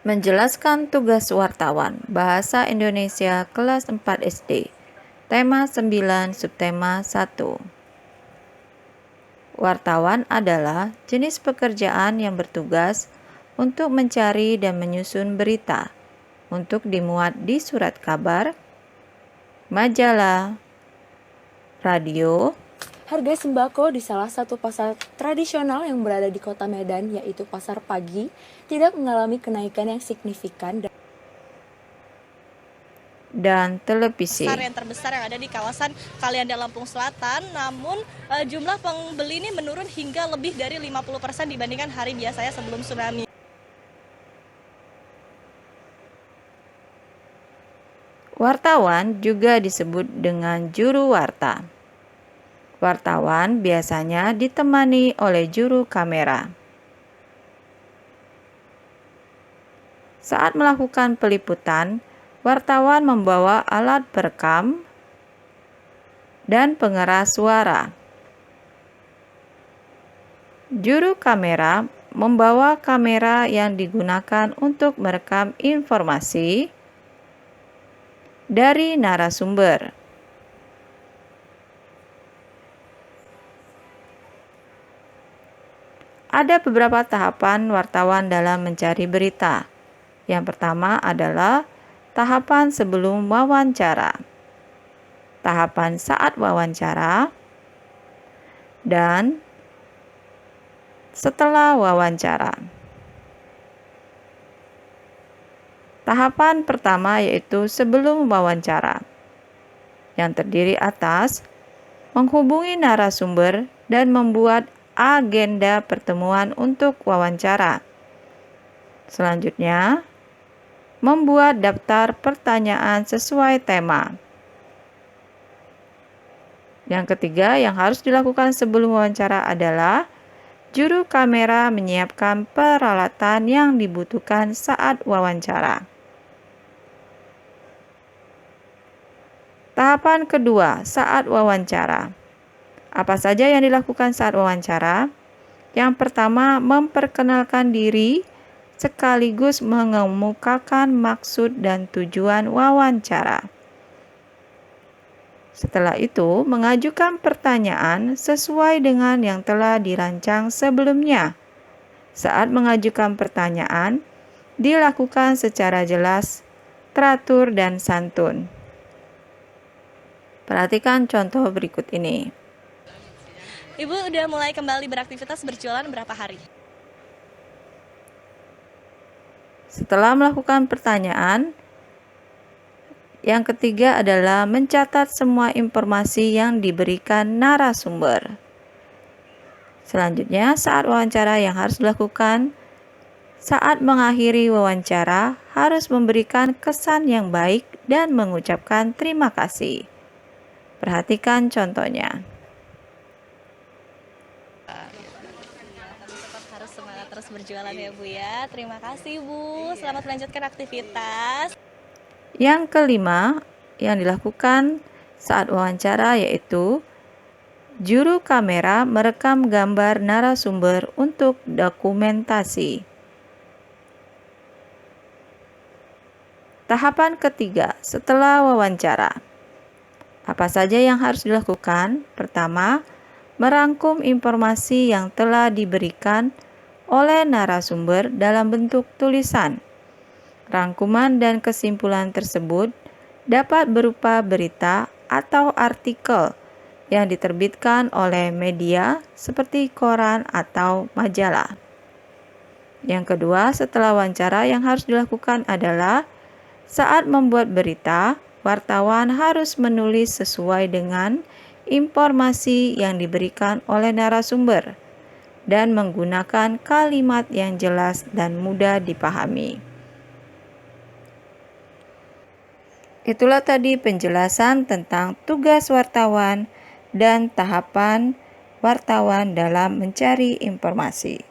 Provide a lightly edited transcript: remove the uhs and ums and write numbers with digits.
Menjelaskan tugas wartawan Bahasa Indonesia kelas 4 SD. Tema 9, subtema 1. Wartawan adalah jenis pekerjaan yang bertugas untuk mencari dan menyusun berita untuk dimuat di surat kabar, majalah, radio. Harga sembako di salah satu pasar tradisional yang berada di Kota Medan, yaitu Pasar Pagi, tidak mengalami kenaikan yang signifikan dan televisi. Pasar yang terbesar yang ada di kawasan Kalianda Lampung Selatan, namun jumlah pembeli ini menurun hingga lebih dari 50% dibandingkan hari biasanya sebelum tsunami. Wartawan juga disebut dengan juru warta. Wartawan biasanya ditemani oleh juru kamera. Saat melakukan peliputan, wartawan membawa alat perekam dan pengeras suara. Juru kamera membawa kamera yang digunakan untuk merekam informasi dari narasumber. Ada beberapa tahapan wartawan dalam mencari berita. Yang pertama adalah tahapan sebelum wawancara, tahapan saat wawancara, dan setelah wawancara. Tahapan pertama yaitu sebelum wawancara, yang terdiri atas menghubungi narasumber dan membuat agenda pertemuan untuk wawancara. Selanjutnya, membuat daftar pertanyaan sesuai tema. Yang ketiga yang harus dilakukan sebelum wawancara adalah juru kamera menyiapkan peralatan yang dibutuhkan saat wawancara. Tahapan kedua, saat wawancara. Apa saja yang dilakukan saat wawancara? Yang pertama, memperkenalkan diri sekaligus mengemukakan maksud dan tujuan wawancara. Setelah itu, mengajukan pertanyaan sesuai dengan yang telah dirancang sebelumnya. Saat mengajukan pertanyaan, dilakukan secara jelas, teratur, dan santun. Perhatikan contoh berikut ini. Ibu udah mulai kembali beraktivitas berjualan berapa hari? Setelah melakukan pertanyaan, yang ketiga adalah mencatat semua informasi yang diberikan narasumber. Selanjutnya, saat wawancara yang harus dilakukan, saat mengakhiri wawancara harus memberikan kesan yang baik dan mengucapkan terima kasih. Perhatikan contohnya. Tetap harus semangat terus berjualan ya Bu ya. Terima kasih Bu. Selamat melanjutkan aktivitas. Yang kelima yang dilakukan saat wawancara yaitu juru kamera merekam gambar narasumber untuk dokumentasi. Tahapan ketiga setelah wawancara. Apa saja yang harus dilakukan? Pertama, merangkum informasi yang telah diberikan oleh narasumber dalam bentuk tulisan. Rangkuman dan kesimpulan tersebut dapat berupa berita atau artikel yang diterbitkan oleh media seperti koran atau majalah. Yang kedua, setelah wawancara yang harus dilakukan adalah saat membuat berita, wartawan harus menulis sesuai dengan informasi yang diberikan oleh narasumber dan menggunakan kalimat yang jelas dan mudah dipahami. Itulah tadi penjelasan tentang tugas wartawan dan tahapan wartawan dalam mencari informasi.